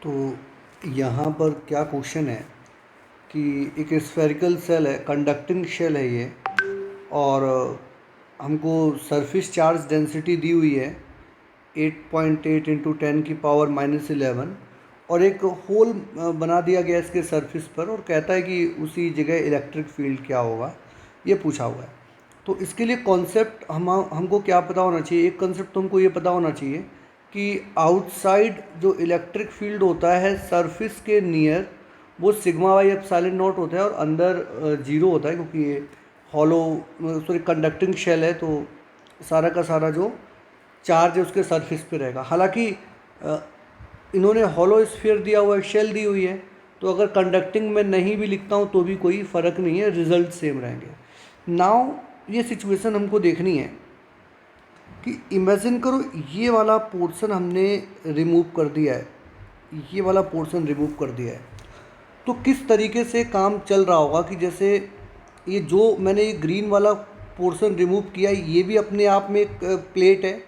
तो यहाँ पर क्या क्वेश्चन है कि एक स्फेरिकल सेल है, कंडक्टिंग शेल है ये, और हमको सरफेस चार्ज डेंसिटी दी हुई है 8.8 इंटू 10⁻⁻11 और एक होल बना दिया गया इसके सरफेस पर और कहता है कि उसी जगह इलेक्ट्रिक फील्ड क्या होगा, ये पूछा हुआ है। तो इसके लिए कॉन्सेप्ट हमको क्या पता होना चाहिए। एक कॉन्सेप्ट तो हमको ये पता होना चाहिए कि आउटसाइड जो इलेक्ट्रिक फील्ड होता है सरफेस के नियर वो सिग्मा बाई एप्सिलॉन नॉट होता है और अंदर जीरो होता है, क्योंकि ये हॉलो सॉरी कंडक्टिंग शेल है, तो सारा का सारा जो चार्ज है उसके सरफेस पे रहेगा। हालांकि इन्होंने हॉलो स्फीयर दिया हुआ है, शेल दी हुई है, तो अगर कंडक्टिंग में नहीं भी लिखता हूँ तो भी कोई फ़र्क नहीं है, रिजल्ट सेम रहेंगे। नाउ ये सिचुएशन हमको देखनी है कि इमेजिन करो ये वाला पोर्शन हमने रिमूव कर दिया है, ये वाला पोर्शन रिमूव कर दिया है, तो किस तरीके से काम चल रहा होगा कि जैसे ये जो मैंने ये ग्रीन वाला पोर्शन रिमूव किया ये भी अपने आप में एक प्लेट है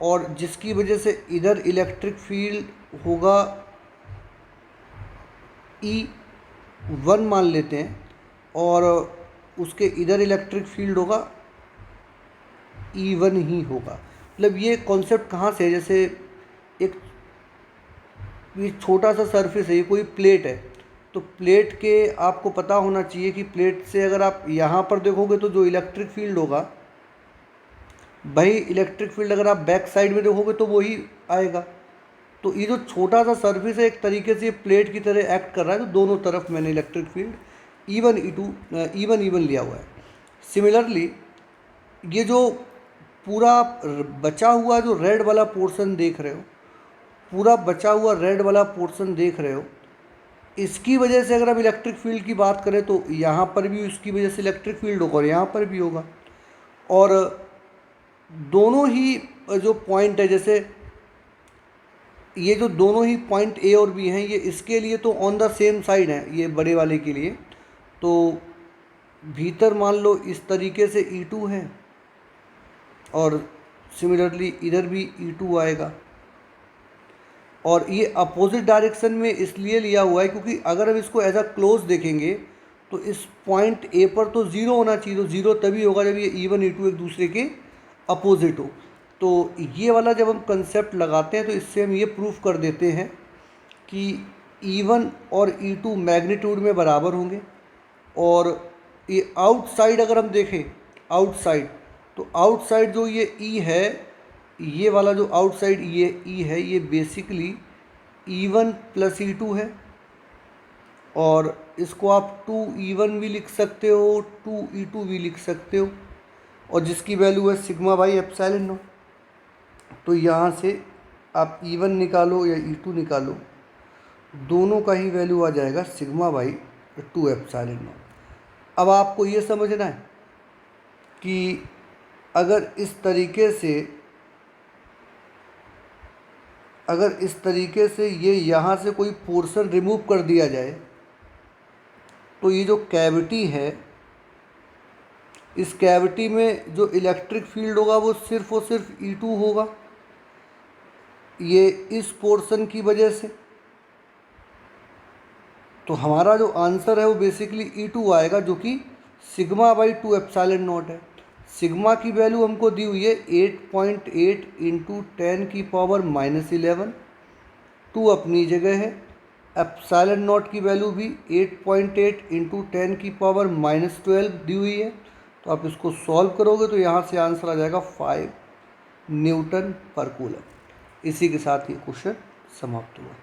और जिसकी वजह से इधर इलेक्ट्रिक फील्ड होगा E1 मान लेते हैं और उसके इधर इलेक्ट्रिक फील्ड होगा E1 ही होगा। मतलब ये कॉन्सेप्ट कहाँ से है, जैसे एक ये छोटा सा सरफेस है, ये कोई प्लेट है, तो प्लेट के आपको पता होना चाहिए कि प्लेट से अगर आप यहाँ पर देखोगे तो जो इलेक्ट्रिक फील्ड होगा वही इलेक्ट्रिक फील्ड अगर आप बैक साइड में देखोगे तो वही आएगा। तो ये जो छोटा सा सरफेस है एक तरीके से प्लेट की तरह एक्ट कर रहा है, तो दोनों तरफ मैंने इलेक्ट्रिक फील्ड E1 लिया हुआ है। सिमिलरली ये जो पूरा बचा हुआ जो रेड वाला पोर्शन देख रहे हो, पूरा बचा हुआ रेड वाला पोर्शन देख रहे हो, इसकी वजह से अगर हम इलेक्ट्रिक फील्ड की बात करें तो यहाँ पर भी इसकी वजह से इलेक्ट्रिक फील्ड होगा और यहाँ पर भी होगा। और दोनों ही जो पॉइंट है, जैसे ये जो दोनों ही पॉइंट ए और बी हैं, ये इसके लिए तो ऑन द सेम साइड है, ये बड़े वाले के लिए तो भीतर मान लो इस तरीके से E2 है और सिमिलरली इधर भी E2 आएगा। और ये अपोजिट डायरेक्शन में इसलिए लिया हुआ है क्योंकि अगर हम इसको एज अ क्लोज देखेंगे तो इस पॉइंट ए पर तो ज़ीरो होना चाहिए, तो ज़ीरो तभी होगा जब ये E1 E2 एक दूसरे के अपोजिट हो। तो ये वाला जब हम कंसेप्ट लगाते हैं तो इससे हम ये प्रूफ कर देते हैं कि E1 और E2 मैग्नीट्यूड में बराबर होंगे। और ये आउटसाइड अगर हम देखें आउटसाइड, तो आउटसाइड जो ये E है, ये वाला जो आउटसाइड ये E है, ये बेसिकली E1 प्लस E2 है और इसको आप 2E1 भी लिख सकते हो, 2E2 भी लिख सकते हो, और जिसकी वैल्यू है सिग्मा बाई एप्सिलॉन नॉट। तो यहाँ से आप E1 निकालो या E2 निकालो, दोनों का ही वैल्यू आ जाएगा सिग्मा बाई 2 एप्सिलॉन नॉट। अब आपको ये समझना है कि अगर इस तरीके से ये यहाँ से कोई पोर्शन रिमूव कर दिया जाए तो ये जो कैविटी है, इस कैविटी में जो इलेक्ट्रिक फील्ड होगा वो सिर्फ और सिर्फ E2 होगा, ये इस पोर्शन की वजह से। तो हमारा जो आंसर है वो बेसिकली E2 आएगा, जो कि सिग्मा बाई 2 एप्सिलॉन नॉट है। सिग्मा की वैल्यू हमको दी हुई है 8.8 इंटू 10⁻⁻11, 2 अपनी जगह है। एप्सिलॉन नॉट की वैल्यू भी 8.8 इंटू 10⁻12 दी हुई है। तो आप इसको सॉल्व करोगे तो यहाँ से आंसर आ जाएगा 5 न्यूटन पर कूलम। इसी के साथ ये क्वेश्चन समाप्त हुआ।